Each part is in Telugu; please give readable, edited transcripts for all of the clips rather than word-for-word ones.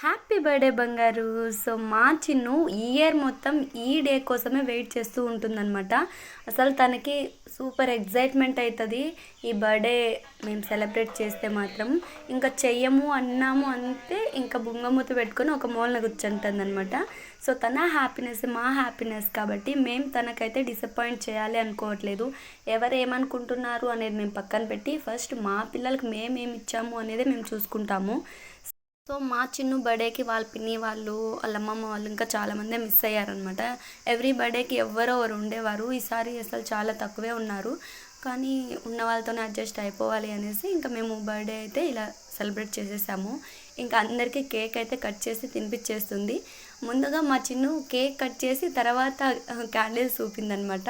హ్యాపీ బర్త్డే బంగారు. సో మా చిన్ను ఈ ఇయర్ మొత్తం ఈ డే కోసమే వెయిట్ చేస్తూ ఉంటుందన్నమాట. అసలు తనకి సూపర్ ఎగ్జైట్మెంట్ అవుతుంది ఈ బర్త్డే మేము సెలబ్రేట్ చేస్తే మాత్రం. ఇంకా చెయ్యము అన్నాము అంతే ఇంకా బుంగమూత పెట్టుకొని ఒక మూలన కూర్చుంటుంది అనమాట. సో తన హ్యాపీనెస్ మా హ్యాపీనెస్ కాబట్టి మేము తనకైతే డిసప్పాయింట్ చేయాలి అనుకోవట్లేదు. ఎవరు ఏమనుకుంటున్నారు అనేది మేము పక్కన పెట్టి ఫస్ట్ మా పిల్లలకి మేమేమి ఇచ్చాము అనేది మేము చూసుకుంటాము. సో మా చిన్ను బర్త్డేకి వాళ్ళ పిన్ని వాళ్ళు వాళ్ళ అమ్మమ్మ వాళ్ళు ఇంకా చాలామందే మిస్ అయ్యారనమాట. ఎవ్రీ బర్త్డేకి ఎవరో ఒకరు ఉండేవారు, ఈసారి అసలు చాలా తక్కువే ఉన్నారు. కానీ ఉన్న వాళ్ళతోనే అడ్జస్ట్ అయిపోవాలి అనేసి ఇంకా మేము బర్త్డే అయితే ఇలా సెలబ్రేట్ చేసేసాము. ఇంకా అందరికీ కేక్ అయితే కట్ చేసి తినిపించేస్తుంది. ముందుగా మా చిన్ను కేక్ కట్ చేసి తర్వాత క్యాండిల్స్ చూపిందనమాట.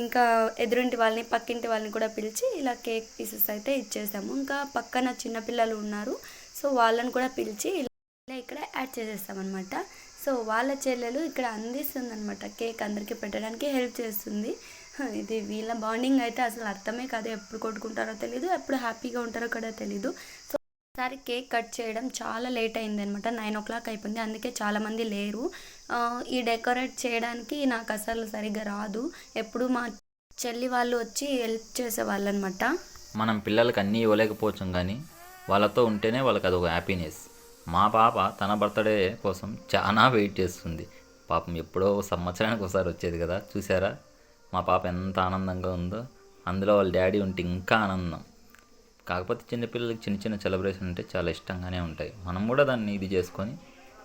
ఇంకా ఎదురింటి వాళ్ళని పక్కింటి వాళ్ళని కూడా పిలిచి ఇలా కేక్ పీసెస్ అయితే ఇచ్చేసాము. ఇంకా పక్కన చిన్నపిల్లలు ఉన్నారు, సో వాళ్ళని కూడా పిలిచి ఇలా ఇక్కడ యాడ్ చేసేస్తామన్నమాట. సో వాళ్ళ చెల్లెలు ఇక్కడ అందిస్తుంది అనమాట, కేక్ అందరికీ పెట్టడానికి హెల్ప్ చేస్తుంది. ఇది వీళ్ళ బాండింగ్ అయితే అసలు అర్థమే కాదు, ఎప్పుడు కొట్టుకుంటారో తెలీదు, ఎప్పుడు హ్యాపీగా ఉంటారో కూడా తెలీదు. సో ఒకసారి కేక్ కట్ చేయడం చాలా లేట్ అయింది అనమాట, 9 o'clock అయిపోయింది. అందుకే చాలామంది లేరు. ఈ డెకరేట్ చేయడానికి నాకు అసలు సరిగ్గా రాదు. ఎప్పుడు మా చెల్లి వాళ్ళు వచ్చి హెల్ప్ చేసేవాళ్ళు అనమాట. మనం పిల్లలకి అన్నీ ఇవ్వలేకపోవచ్చు, కానీ వాళ్ళతో ఉంటేనే వాళ్ళకి అదొక హ్యాపీనెస్. మా పాప తన బర్త్డే కోసం చాలా వెయిట్ చేస్తుంది. పాపం ఎప్పుడో సంవత్సరానికి ఒకసారి వచ్చేది కదా, చూసారా మా పాప ఎంత ఆనందంగా ఉందో. అందులో వాళ్ళ డాడీ ఉంటే ఇంకా ఆనందం. కాకపోతే చిన్నపిల్లలకి చిన్న చిన్న సెలబ్రేషన్ అంటే చాలా ఇష్టంగానే ఉంటాయి. మనం కూడా దాన్ని ఇది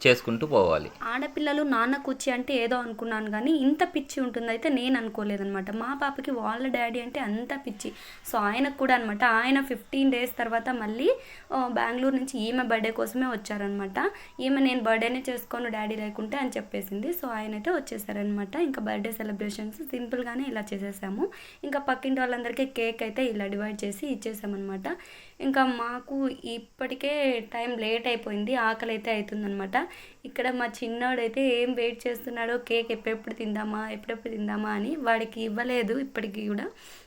చేసుకుంటూ పోవాలి. ఆడపిల్లలు నాన్న కూర్చి అంటే ఏదో అనుకున్నాను, కానీ ఇంత పిచ్చి ఉంటుంది అయితే నేను అనుకోలేదనమాట. మా పాపకి వాళ్ళ డాడీ అంటే అంత పిచ్చి. సో ఆయనకు కూడా అనమాట, ఆయన 15 days తర్వాత మళ్ళీ బెంగళూరు నుంచి ఈమె బర్త్డే కోసమే వచ్చారనమాట. ఈమె నేను బర్త్డేనే చేసుకోను డాడీ లేకుంటే అని చెప్పేసింది. సో ఆయన అయితే వచ్చేసారనమాట. ఇంకా బర్త్డే సెలబ్రేషన్స్ సింపుల్గానే ఇలా చేసేసాము. ఇంకా పక్కింటి వాళ్ళందరికీ కేక్ అయితే ఇలా డివైడ్ చేసి ఇచ్చేసామన్నమాట. ఇంకా మాకు ఇప్పటికే టైం లేట్ అయిపోయింది, ఆకలి అయితే అవుతుందనమాట. ఇక్కడ మా చిన్నోడైతే ఏం వెయిట్ చేస్తున్నాడో, కేక్ ఎప్పుడెప్పుడు తిందామా అని. వాడికి ఇవ్వలేదు ఇప్పటికీ కూడా.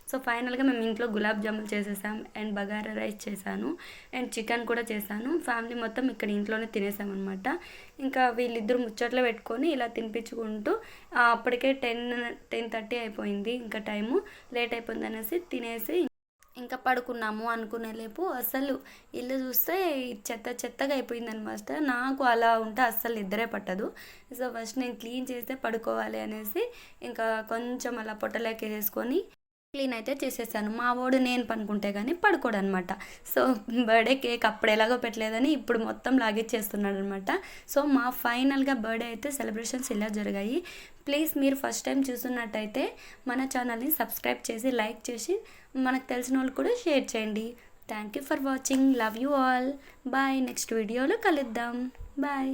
సో ఫైనల్గా మేము ఇంట్లో గులాబ్ జామున్ చేసేసాం, అండ్ బగారా రైస్ చేశాను, అండ్ చికెన్ కూడా చేశాను. ఫ్యామిలీ మొత్తం ఇక్కడ ఇంట్లోనే తినేసామన్నమాట. ఇంకా వీళ్ళిద్దరు ముచ్చట్లు పెట్టుకొని ఇలా తినిపించుకుంటూ అప్పటికే 10:30 అయిపోయింది. ఇంకా టైము లేట్ అయిపోయింది అనేసి తినేసి ఇంకా పడుకున్నాము. అనుకునేలేపు అసలు ఇల్లు చూస్తే చెత్తగా అయిపోయిందనమాట. నాకు అలా ఉంటే అస్సలు నిద్రే పట్టదు. సో ఫస్ట్ నేను క్లీన్ చేస్తే పడుకోవాలి అనేసి ఇంకా కొంచెం అలా పొట్టలోకి వేసుకొని క్లీన్ అయితే చేసేసాను. మా వాడు నేను పనుకుంటే కానీ పడుకోడు అనమాట. సో బర్త్డే కేక్ అప్పుడు ఎలాగో పెట్టలేదని ఇప్పుడు మొత్తం లాగిచ్చేస్తున్నాడు అనమాట. సో మా ఫైనల్గా బర్త్డే అయితే సెలబ్రేషన్స్ ఇలా జరిగాయి. ప్లీజ్ మీరు ఫస్ట్ టైం చూస్తున్నట్టయితే మన ఛానల్ని సబ్స్క్రైబ్ చేసి లైక్ చేసి మనకు తెలిసిన వాళ్ళు కూడా షేర్ చేయండి. Thank you for watching. Love you all. Bye. Next వీడియోలో కలుద్దాం. బాయ్.